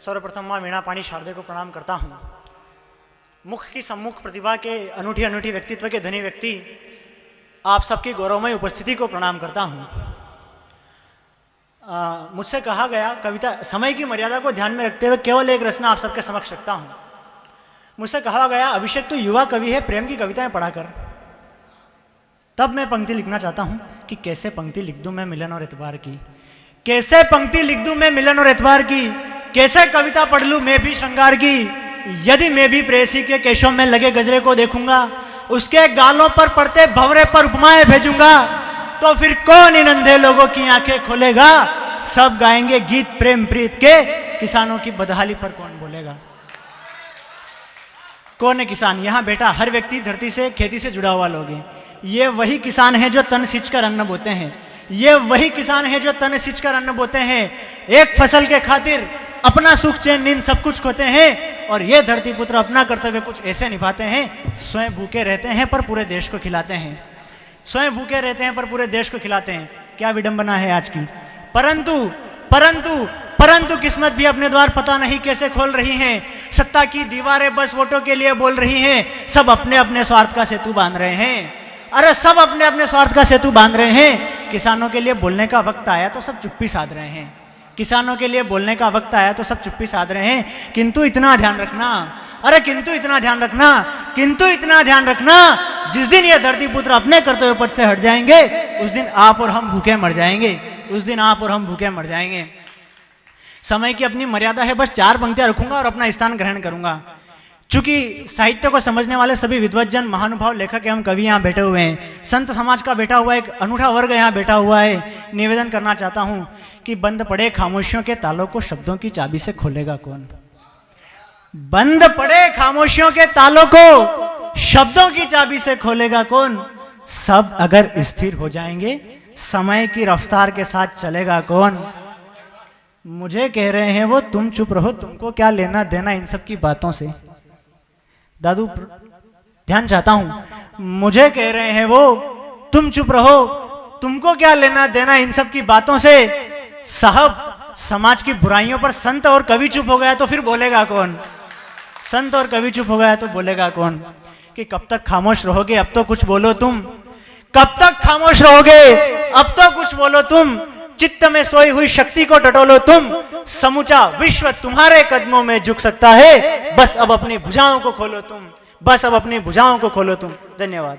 सर्वप्रथम माँ वीणा पाणी शारदे को प्रणाम करता हूँ। मुख की सम्मुख प्रतिभा के अनूठी अनूठी व्यक्तित्व के धनी व्यक्ति आप सबकी गौरवमय उपस्थिति को प्रणाम करता हूँ। मुझसे कहा गया कविता समय की मर्यादा को ध्यान में रखते हुए केवल एक रचना आप सबके समक्ष रखता हूँ। मुझसे कहा गया अभिषेक तो युवा कवि है, प्रेम की कविताएं पढ़ा कर। तब मैं पंक्ति लिखना चाहता हूँ कि कैसे पंक्ति लिख दूं मैं मिलन और एतबार की, कैसे पंक्ति लिख दूं मैं मिलन और एतबार की, कैसे कविता पढ़ लूं मैं भी श्रृंगार की। यदि मैं भी प्रेयसी के केशों में लगे गजरे को देखूंगा, उसके गालों पर पड़ते भंवरे पर उपमाएं भेजूंगा, तो फिर कौन इन अंधे लोगों की आंखें खोलेगा। सब गाएंगे गीत प्रेम प्रीत के, किसानों की बदहाली पर कौन बोलेगा। कौन है किसान? यहाँ बेटा हर व्यक्ति धरती से खेती से जुड़ा हुआ लोग है। ये वही किसान है जो तन सींच कर अन्न बोते हैं, ये वही किसान है जो तन सींच कर अन्न बोते हैं। एक फसल के खातिर अपना सुख चैन नींद सब कुछ खोते हैं, और ये धरती पुत्र अपना कर्तव्य कुछ ऐसे निभाते हैं, स्वयं भूखे रहते हैं पर पूरे देश को खिलाते हैं, स्वयं भूखे रहते हैं पर पूरे देश को खिलाते हैं। क्या विडंबना है आज की। परंतु परंतु परंतु किस्मत भी अपने द्वार पता नहीं कैसे खोल रही हैं। सत्ता की दीवारें बस वोटों के लिए बोल रही हैं। सब अपने अपने स्वार्थ का सेतु बांध रहे हैं। अरे सब अपने अपने स्वार्थ का सेतु बांध रहे हैं। किसानों के लिए बोलने का वक्त आया तो सब चुप्पी साध रहे हैं, किसानों के लिए बोलने का वक्त आया तो सब चुप्पी साध रहे हैं। किंतु इतना ध्यान रखना, अरे किंतु इतना ध्यान रखना, किंतु इतना ध्यान रखना, जिस दिन ये धरती पुत्र अपने कर्तव्य पथ से हट जाएंगे, उस दिन आप और हम भूखे मर जाएंगे, उस दिन आप और हम भूखे मर जाएंगे। समय की अपनी मर्यादा है, बस 4 पंक्तियां रखूंगा और अपना स्थान ग्रहण करूंगा। चूंकि साहित्य को समझने वाले सभी विद्वज्जन, महानुभाव, लेखक एवं कवि यहाँ बैठे हुए हैं, संत समाज का बैठा हुआ एक अनूठा वर्ग यहाँ बैठा हुआ है। निवेदन करना चाहता हूँ कि बंद पड़े खामोशियों के तालों को शब्दों की चाबी से खोलेगा कौन। बंद पड़े खामोशियों के तालों को शब्दों की चाबी से खोलेगा कौन। सब अगर स्थिर हो जाएंगे, समय की रफ्तार के साथ चलेगा कौन। मुझे कह रहे हैं वो तुम चुप रहो, तुमको क्या लेना देना इन सब की बातों से। दादू ध्यान चाहता हूं। मुझे कह रहे हैं वो तुम चुप रहो, तुमको क्या लेना देना इन सब की बातों से। साहब समाज की बुराइयों पर संत और कवि चुप हो गया तो फिर बोलेगा कौन। संत और कवि चुप हो गया तो बोलेगा कौन। कि कब तक खामोश रहोगे, अब तो कुछ बोलो तुम। कब तक खामोश रहोगे, अब तो कुछ बोलो तुम। चित्त में सोई हुई शक्ति को टटोलो तुम। समूचा विश्व तुम्हारे कदमों में झुक सकता है, बस अब अपनी भुजाओं को खोलो तुम, बस अब अपनी भुजाओं को खोलो तुम। धन्यवाद।